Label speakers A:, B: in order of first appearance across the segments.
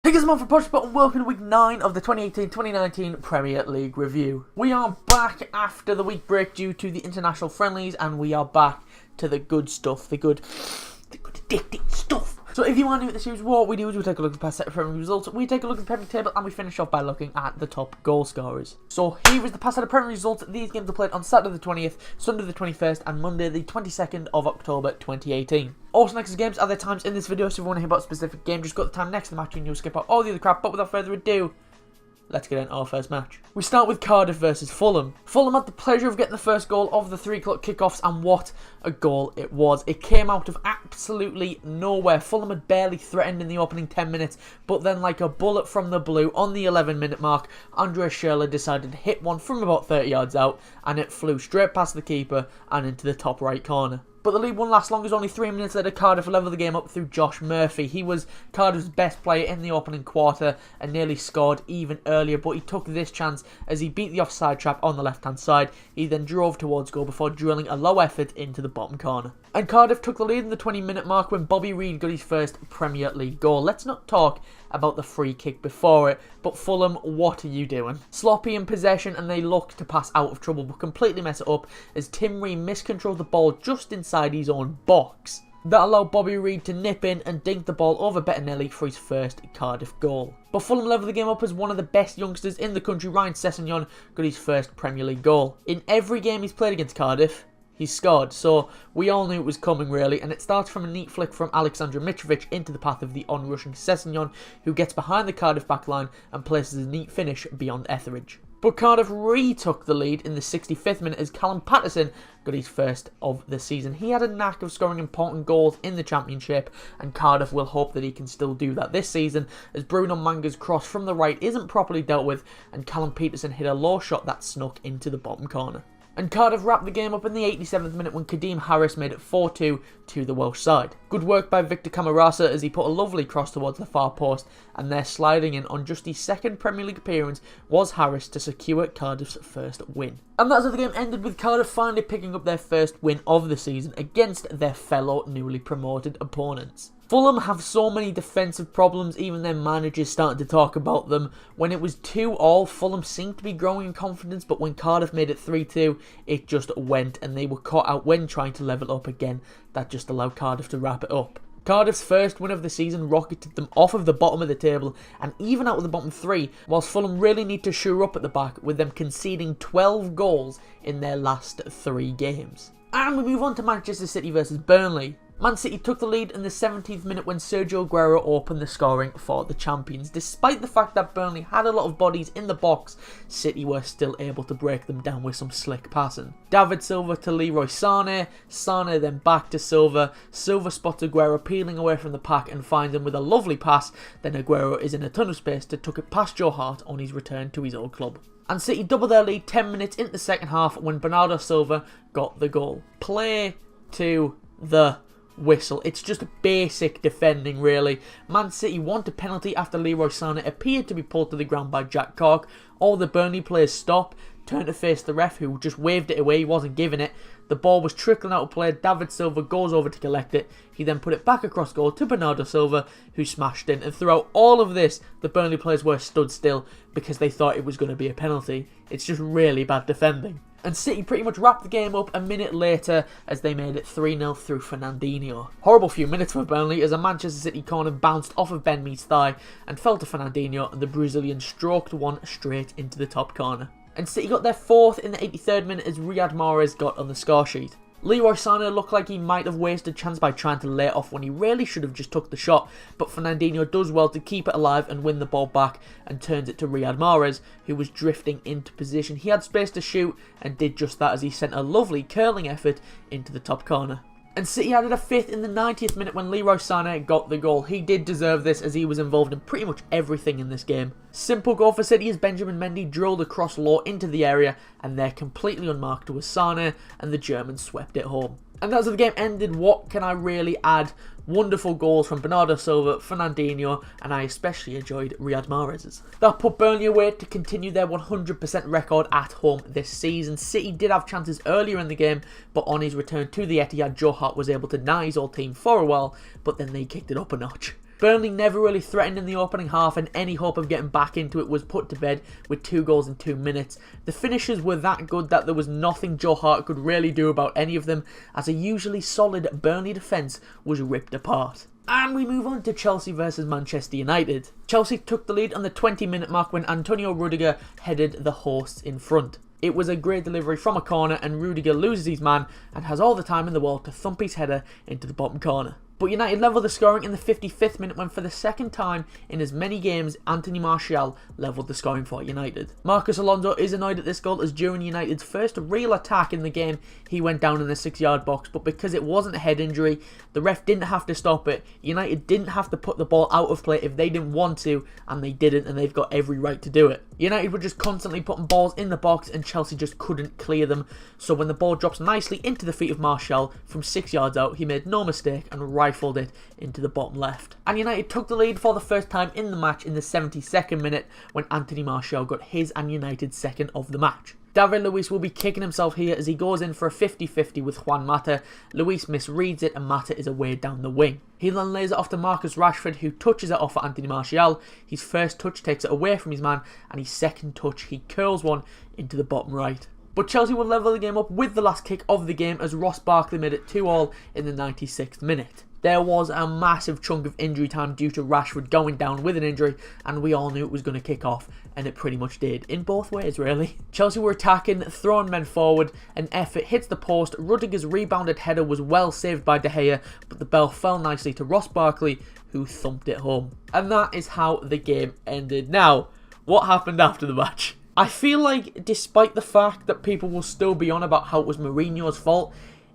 A: Hey guys, I'm on for Podcast and welcome to week 9 of the 2018-2019 Premier League review. We are back after the week break due to the international friendlies, and we are back to the good stuff, the good addicting stuff. So if you are new at the series, what we do is we take a look at the past set of Premier League results, we take a look at the Premier League table, and we finish off by looking at the top goal scorers. So here is the past set of Premier League results. These games are played on Saturday the 20th, Sunday the 21st, and Monday the 22nd of October 2018. Also next to the games are their times in this video, so if you want to hear about a specific game, just go to the time next to the match and you'll skip out all the other crap. But without further ado, let's get into our first match. We start with Cardiff versus Fulham. Fulham had the pleasure of getting the first goal of the 3 o'clock kickoffs, and what a goal it was. It came out of absolutely nowhere. Fulham had barely threatened in the opening 10 minutes, but then like a bullet from the blue on the 11-minute mark, Andreas Schürrle decided to hit one from about 30 yards out, and it flew straight past the keeper and into the top right corner. But the lead won't last long, as only 3 minutes later Cardiff leveled the game up through Josh Murphy. He was Cardiff's best player in the opening quarter and nearly scored even earlier, but he took this chance as he beat the offside trap on the left hand side. He then drove towards goal before drilling a low effort into the bottom corner. And Cardiff took the lead in the 20-minute mark when Bobby Reid got his first Premier League goal. Let's not talk about the free kick before it, but Fulham, what are you doing? Sloppy in possession, and they look to pass out of trouble but completely mess it up as Tim Ream miscontrolled the ball just inside his own box. That allowed Bobby Reid to nip in and dink the ball over Bettinelli for his first Cardiff goal. But Fulham leveled the game up as one of the best youngsters in the country, Ryan Sessegnon, got his first Premier League goal. In every game he's played against Cardiff, he's scored, so we all knew it was coming really, and it starts from a neat flick from Aleksandar Mitrovic into the path of the onrushing Sessegnon, who gets behind the Cardiff backline and places a neat finish beyond Etheridge. But Cardiff retook the lead in the 65th minute as Callum Paterson got his first of the season. He had a knack of scoring important goals in the Championship, and Cardiff will hope that he can still do that this season as Bruno Manga's cross from the right isn't properly dealt with and Callum Peterson hit a low shot that snuck into the bottom corner. And Cardiff wrapped the game up in the 87th minute when Kadeem Harris made it 4-2 to the Welsh side. Good work by Victor Camarasa as he put a lovely cross towards the far post, and there sliding in on just his second Premier League appearance was Harris to secure Cardiff's first win. And that's how the game ended, with Cardiff finally picking up their first win of the season against their fellow newly promoted opponents. Fulham have so many defensive problems, even their managers started to talk about them. When it was 2-2, Fulham seemed to be growing in confidence, but when Cardiff made it 3-2, it just went, and they were caught out when trying to level up again. That just allowed Cardiff to wrap it up. Cardiff's first win of the season rocketed them off of the bottom of the table and even out of the bottom 3, whilst Fulham really need to shore up at the back, with them conceding 12 goals in their last 3 games. And we move on to Manchester City versus Burnley. Man City took the lead in the 17th minute when Sergio Aguero opened the scoring for the champions. Despite the fact that Burnley had a lot of bodies in the box, City were still able to break them down with some slick passing. David Silva to Leroy Sané, Sané then back to Silva. Silva spots Aguero peeling away from the pack and finds him with a lovely pass. Then Aguero is in a ton of space to tuck it past Joe Hart on his return to his old club. And City doubled their lead 10 minutes into the second half when Bernardo Silva got the goal. Play to the whistle. It's just basic defending really. Man City want a penalty after Leroy Sané appeared to be pulled to the ground by Jack Cork. All the Burnley players stop, turn to face the ref who just waved it away, he wasn't giving it. The ball was trickling out of play, David Silva goes over to collect it. He then put it back across goal to Bernardo Silva, who smashed in. And throughout all of this, the Burnley players were stood still because they thought it was going to be a penalty. It's just really bad defending. And City pretty much wrapped the game up a minute later as they made it 3-0 through Fernandinho. Horrible few minutes for Burnley as a Manchester City corner bounced off of Ben Mee's thigh and fell to Fernandinho, and the Brazilian stroked one straight into the top corner. And City got their 4th in the 83rd minute as Riyad Mahrez got on the score sheet. Leroy Sané looked like he might have wasted a chance by trying to lay it off when he really should have just took the shot, but Fernandinho does well to keep it alive and win the ball back and turns it to Riyad Mahrez, who was drifting into position. He had space to shoot and did just that as he sent a lovely curling effort into the top corner. And City added a 5th in the 90th minute when Leroy Sané got the goal. He did deserve this as he was involved in pretty much everything in this game. Simple goal for City as Benjamin Mendy drilled across low into the area, and there completely unmarked was Sané, and the Germans swept it home. And that's how the game ended. What can I really add? Wonderful goals from Bernardo Silva, Fernandinho, and I especially enjoyed Riyad Mahrez's. That put Burnley away to continue their 100% record at home this season. City did have chances earlier in the game, but on his return to the Etihad, Joe Hart was able to deny his old team for a while, but then they kicked it up a notch. Burnley never really threatened in the opening half, and any hope of getting back into it was put to bed with 2 goals in 2 minutes. The finishes were that good that there was nothing Joe Hart could really do about any of them, as a usually solid Burnley defence was ripped apart. And we move on to Chelsea versus Manchester United. Chelsea took the lead on the 20-minute mark when Antonio Rudiger headed the hosts in front. It was a great delivery from a corner, and Rudiger loses his man and has all the time in the world to thump his header into the bottom corner. But United levelled the scoring in the 55th minute when, for the second time in as many games, Anthony Martial levelled the scoring for United. Marcus Alonso is annoyed at this goal, as during United's first real attack in the game, he went down in the 6-yard box, but because it wasn't a head injury, the ref didn't have to stop it. United didn't have to put the ball out of play if they didn't want to, and they didn't, and they've got every right to do it. United were just constantly putting balls in the box, and Chelsea just couldn't clear them. So when the ball drops nicely into the feet of Martial from 6 yards out, he made no mistake and rifled it into the bottom left. And United took the lead for the first time in the match in the 72nd minute when Anthony Martial got his and United's second of the match. David Luiz will be kicking himself here as he goes in for a 50-50 with Juan Mata. Luiz misreads it and Mata is away down the wing. He then lays it off to Marcus Rashford, who touches it off for Anthony Martial. His first touch takes it away from his man, and his second touch he curls one into the bottom right. But Chelsea will level the game up with the last kick of the game as Ross Barkley made it 2-2 in the 96th minute. There was a massive chunk of injury time due to Rashford going down with an injury, and we all knew it was going to kick off, and it pretty much did, in both ways really. Chelsea were attacking, throwing men forward, an effort hits the post, Rudiger's rebounded header was well saved by De Gea, but the ball fell nicely to Ross Barkley, who thumped it home. And that is how the game ended. Now, what happened after the match? I feel like, despite the fact that people will still be on about how it was Mourinho's fault,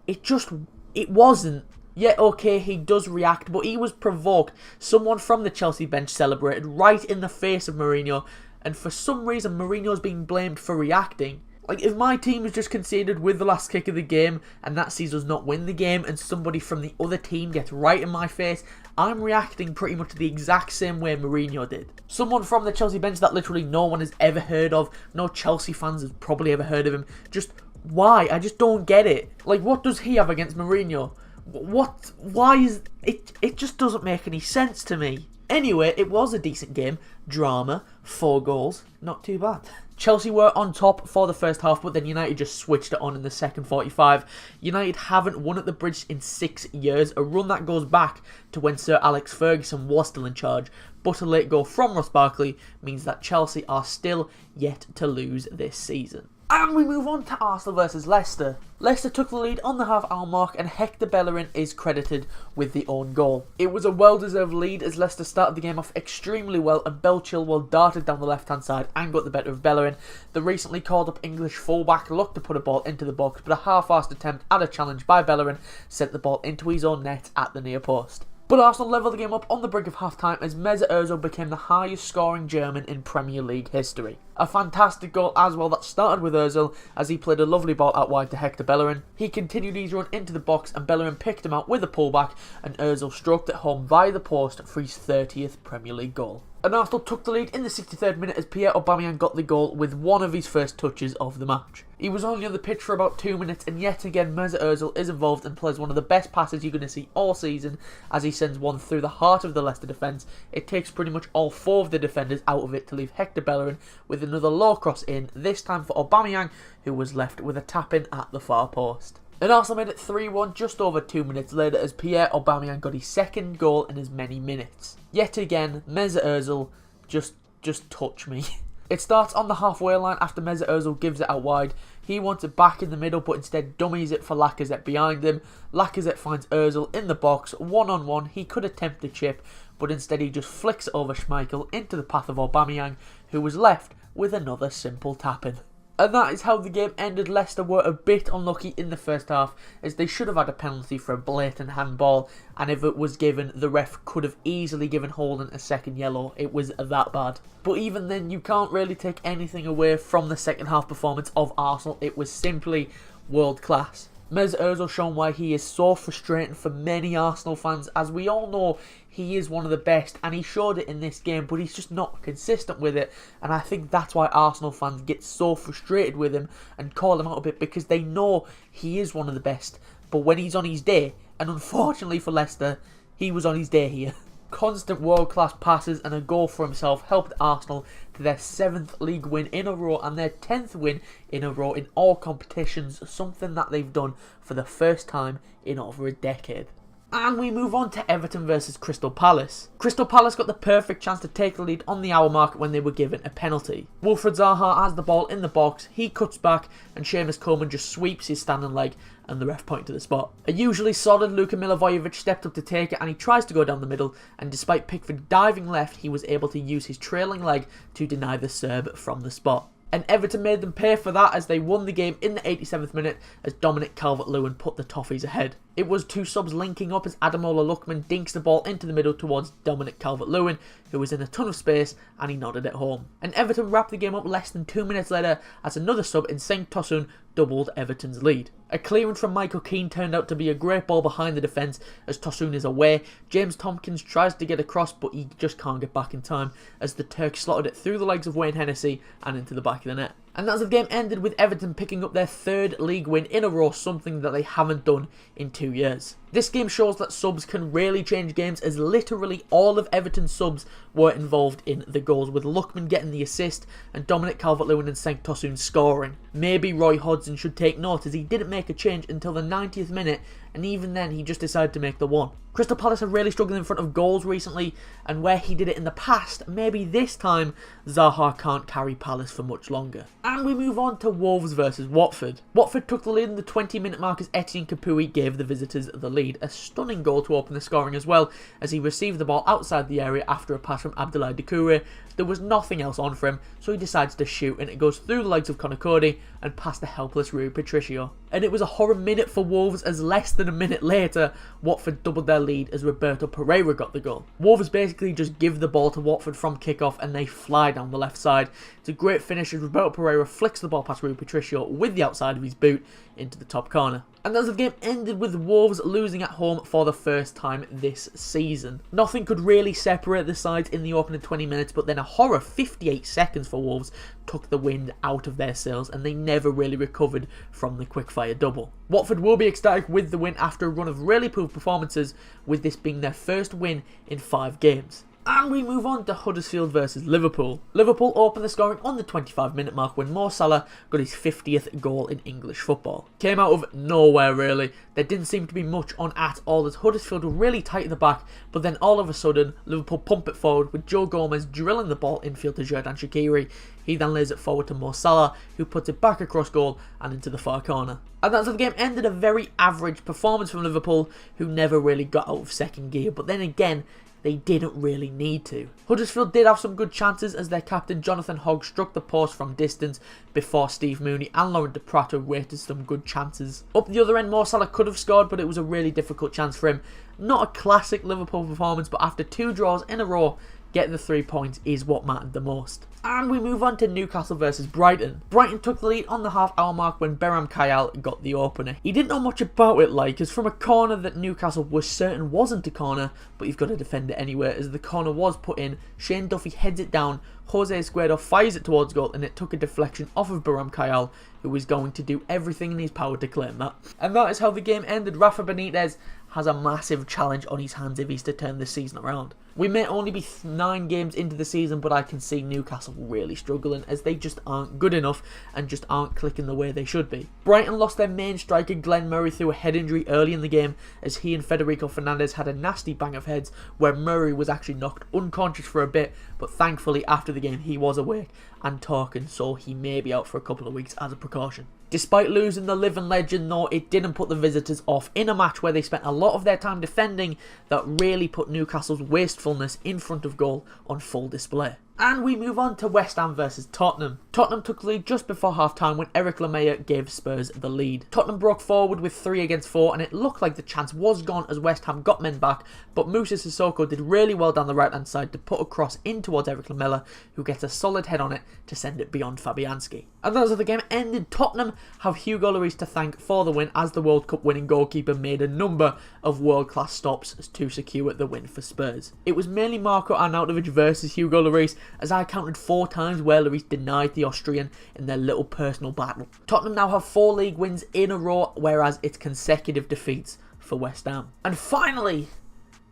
A: it wasn't. Yeah, okay, he does react, but he was provoked. Someone from the Chelsea bench celebrated right in the face of Mourinho, and for some reason Mourinho's being blamed for reacting. Like, if my team is just conceded with the last kick of the game, and that sees us not win the game, and somebody from the other team gets right in my face, I'm reacting pretty much the exact same way Mourinho did. Someone from the Chelsea bench that literally no one has ever heard of, no Chelsea fans has probably ever heard of him, just why? I just don't get it. Like, what does he have against Mourinho? Why is it? It just doesn't make any sense to me. Anyway, it was a decent game. Drama, 4 goals, not too bad. Chelsea were on top for the first half, but then United just switched it on in the second 45. United haven't won at the Bridge in 6 years, a run that goes back to when Sir Alex Ferguson was still in charge. But a late goal from Ross Barkley means that Chelsea are still yet to lose this season. And we move on to Arsenal versus Leicester. Leicester took the lead on the half-hour mark, and Hector Bellerin is credited with the own goal. It was a well-deserved lead as Leicester started the game off extremely well, and Bell Chilwell darted down the left-hand side and got the better of Bellerin. The recently called-up English fullback looked to put a ball into the box, but a half-assed attempt at a challenge by Bellerin sent the ball into his own net at the near post. But Arsenal levelled the game up on the brink of half-time as Mesut Ozil became the highest scoring German in Premier League history. A fantastic goal as well that started with Ozil as he played a lovely ball out wide to Hector Bellerin. He continued his run into the box and Bellerin picked him out with a pullback, and Ozil stroked it home via the post for his 30th Premier League goal. And Arsenal took the lead in the 63rd minute as Pierre Aubameyang got the goal with one of his first touches of the match. He was only on the pitch for about 2 minutes, and yet again Mesut Ozil is involved and plays one of the best passes you're going to see all season as he sends one through the heart of the Leicester defence. It takes pretty much all 4 of the defenders out of it to leave Hector Bellerin with another low cross in, this time for Aubameyang, who was left with a tap-in at the far post. And Arsenal made it 3-1 just over 2 minutes later as Pierre Aubameyang got his second goal in as many minutes. Yet again, Mesut Ozil, just touch me. It starts on the halfway line after Mesut Ozil gives it out wide. He wants it back in the middle but instead dummies it for Lacazette behind him. Lacazette finds Ozil in the box, one-on-one. He could attempt a chip, but instead he just flicks it over Schmeichel into the path of Aubameyang, who was left with another simple tap-in. And that is how the game ended. Leicester were a bit unlucky in the first half as they should have had a penalty for a blatant handball, and if it was given, the ref could have easily given Holden a second yellow. It was that bad. But even then, you can't really take anything away from the second half performance of Arsenal. It was simply world class. Mesut Ozil shown why he is so frustrating for many Arsenal fans. As we all know, he is one of the best and he showed it in this game, but he's just not consistent with it, and I think that's why Arsenal fans get so frustrated with him and call him out a bit, because they know he is one of the best, but when he's on his day, and unfortunately for Leicester, he was on his day here. constant world-class passes and a goal for himself helped Arsenal to their 7th league win in a row and their 10th win in a row in all competitions, something that they've done for the first time in over a decade. And we move on to Everton versus Crystal Palace. Crystal Palace got the perfect chance to take the lead on the hour mark when they were given a penalty. Wilfried Zaha has the ball in the box, he cuts back and Seamus Coleman just sweeps his standing leg and the ref pointed to the spot. A usually solid Luka Milivojevic stepped up to take it and he tries to go down the middle, and despite Pickford diving left, he was able to use his trailing leg to deny the Serb from the spot. And Everton made them pay for that as they won the game in the 87th minute as Dominic Calvert-Lewin put the Toffees ahead. It was two subs linking up as Ademola Lookman dinks the ball into the middle towards Dominic Calvert-Lewin, who was in a ton of space, and he nodded it home. And Everton wrapped the game up less than 2 minutes later as another sub in Cenk Tosun doubled Everton's lead. A clearance from Michael Keane turned out to be a great ball behind the defence as Tosun is away. James Tompkins tries to get across but he just can't get back in time as the Turk slotted it through the legs of Wayne Hennessy and into the back of the net. And as the game ended with Everton picking up their 3rd league win in a row, something that they haven't done in 2 years. This game shows that subs can really change games as literally all of Everton's subs were involved in the goals, with Lookman getting the assist and Dominic Calvert-Lewin and Cenk Tosun scoring. Maybe Roy Hodgson should take note as he didn't make a change until the 90th minute, and even then he just decided to make the one. Crystal Palace have really struggled in front of goals recently, and where he did it in the past, maybe this time Zaha can't carry Palace for much longer. And we move on to Wolves versus Watford. Watford took the lead in the 20-minute mark as Etienne Capoue gave the visitors the lead. A stunning goal to open the scoring as well, as he received the ball outside the area after a pass from Abdoulaye Doucouré. There was nothing else on for him, so he decides to shoot, and it goes through the legs of Conor Cody and past the helpless Rui Patricio. And it was a horror minute for Wolves as less than a minute later, Watford doubled their lead as Roberto Pereira got the goal. Wolves basically just give the ball to Watford from kickoff and they fly down the left side. It's a great finish as Roberto Pereira flicks the ball past Rui Patricio with the outside of his boot into the top corner. And as the game ended with Wolves losing at home for the first time this season. Nothing could really separate the sides in the opening 20 minutes, but then a horror 58 seconds for Wolves took the wind out of their sails and they never really recovered from the quickfire double. Watford will be ecstatic with the win after a run of really poor performances, with this being their first win in 5 games. And we move on to Huddersfield versus Liverpool. Liverpool opened the scoring on the 25-minute mark when Mo Salah got his 50th goal in English football. Came out of nowhere really. There didn't seem to be much on at all as Huddersfield were really tight in the back, but then all of a sudden Liverpool pump it forward with Joe Gomez drilling the ball infield to Xherdan Shaqiri. He then lays it forward to Mo Salah, who puts it back across goal and into the far corner. And that's how the game ended. A very average performance from Liverpool, who never really got out of second gear, but then again, they didn't really need to. Huddersfield did have some good chances as their captain Jonathan Hogg struck the post from distance before Steve Mooney and Laurent Deprato waited some good chances. Up the other end, Mo Salah could have scored, but it was a really difficult chance for him. Not a classic Liverpool performance, but after 2 draws in a row, getting the 3 points is what mattered the most. And we move on to Newcastle versus Brighton. Brighton took the lead on the half-hour mark when Beram Kayal got the opener. He didn't know much about it, as from a corner that Newcastle was certain wasn't a corner, but you've got to defend it anyway, as the corner was put in. Shane Duffy heads it down, Jose Escuero fires it towards goal, and it took a deflection off of Beram Kayal, who was going to do everything in his power to claim that. And that is how the game ended. Rafa Benitez has a massive challenge on his hands if he's to turn this season around. We may only be 9 games into the season, but I can see Newcastle really struggling as they just aren't good enough and just aren't clicking the way they should be. Brighton lost their main striker Glenn Murray through a head injury early in the game as he and Federico Fernandez had a nasty bang of heads where Murray was actually knocked unconscious for a bit, but thankfully after the game he was awake and talking, so he may be out for a couple of weeks as a precaution. Despite losing the living legend though, it didn't put the visitors off in a match where they spent a lot of their time defending that really put Newcastle's wastefulness in front of goal on full display. And we move on to West Ham versus Tottenham. Tottenham took the lead just before half-time when Eric Lamela gave Spurs the lead. Tottenham broke forward with 3 against 4 and it looked like the chance was gone as West Ham got men back, but Moussa Sissoko did really well down the right-hand side to put a cross in towards Eric Lamela, who gets a solid head on it to send it beyond Fabianski. And as the game ended, Tottenham have Hugo Lloris to thank for the win as the World Cup winning goalkeeper made a number of world-class stops to secure the win for Spurs. It was mainly Marko Arnautovic versus Hugo Lloris, as I counted 4 times where Lloris denied the Austrian in their little personal battle. Tottenham now have 4 league wins in a row, whereas it's consecutive defeats for West Ham. And finally,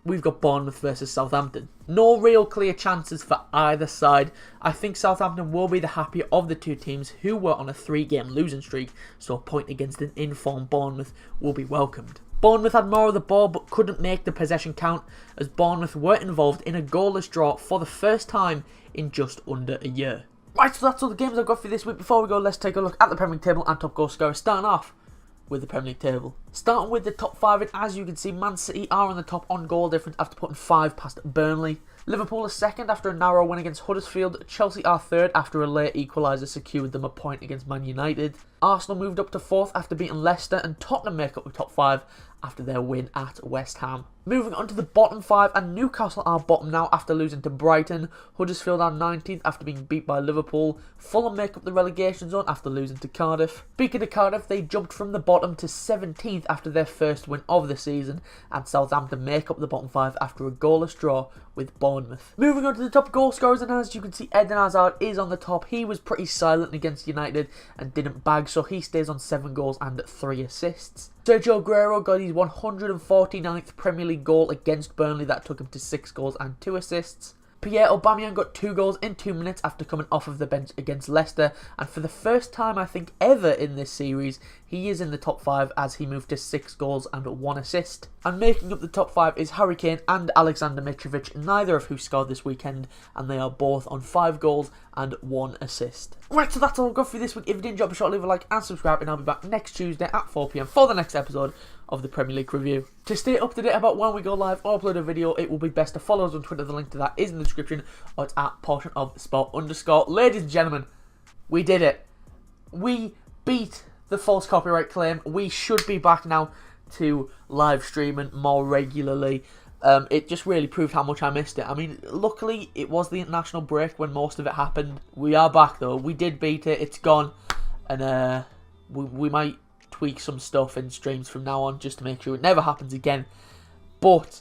A: we've got Bournemouth versus Southampton. No real clear chances for either side. I think Southampton will be the happier of the two teams who were on a 3-game losing streak, so a point against an informed Bournemouth will be welcomed. Bournemouth had more of the ball but couldn't make the possession count, as Bournemouth were involved in a goalless draw for the first time in just under a year. Right, so that's all the games I've got for this week. Before we go, let's take a look at the Premier League table and top goal scorers, starting off with the Premier League table. Starting with the top 5, and as you can see, Man City are on the top on goal difference after putting 5 past Burnley. Liverpool is second after a narrow win against Huddersfield. Chelsea are third after a late equaliser secured them a point against Man United. Arsenal moved up to 4th after beating Leicester, and Tottenham make up the top 5 after their win at West Ham. Moving on to the bottom 5, and Newcastle are bottom now after losing to Brighton. Huddersfield are 19th after being beat by Liverpool. Fulham make up the relegation zone after losing to Cardiff. Speaking of Cardiff, they jumped from the bottom to 17th after their first win of the season, and Southampton make up the bottom 5 after a goalless draw with Bournemouth. Moving on to the top goal scorers, and as you can see, Eden Hazard is on the top. He was pretty silent against United and didn't bag, so he stays on 7 goals and 3 assists. Sergio Aguero got his 149th Premier League goal against Burnley. That took him to 6 goals and 2 assists. Pierre Aubameyang got 2 goals in 2 minutes after coming off of the bench against Leicester, and for the first time I think ever in this series, he is in the top 5 as he moved to 6 goals and 1 assist. And making up the top 5 is Harry Kane and Alexander Mitrovic, neither of who scored this weekend, and they are both on 5 goals and 1 assist. Right, so that's all I've got for you this week. If you did enjoy, be sure to leave a like and subscribe, and I'll be back next Tuesday at 4 PM for the next episode of the Premier League review. To stay up to date about when we go live or upload a video, it will be best to follow us on Twitter. The link to that is in the description, or it's at portionofsport_. Ladies and gentlemen, we did it. We beat the false copyright claim. We should be back now to live streaming more regularly. It just really proved how much I missed it. I mean, luckily it was the international break when most of it happened. We are back though. We did beat it. It's gone, and we might tweak some stuff in streams from now on just to make sure it never happens again. But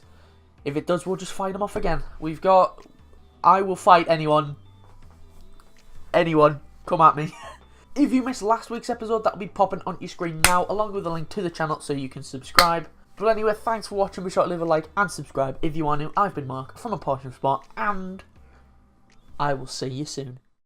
A: if it does, we'll just fight them off again. I will fight anyone. Anyone, come at me. If you missed last week's episode, that'll be popping on your screen now, along with a link to the channel so you can subscribe. But anyway, thanks for watching. Be sure to leave a like and subscribe if you are new. I've been Mark from A Portion of Sport, and I will see you soon.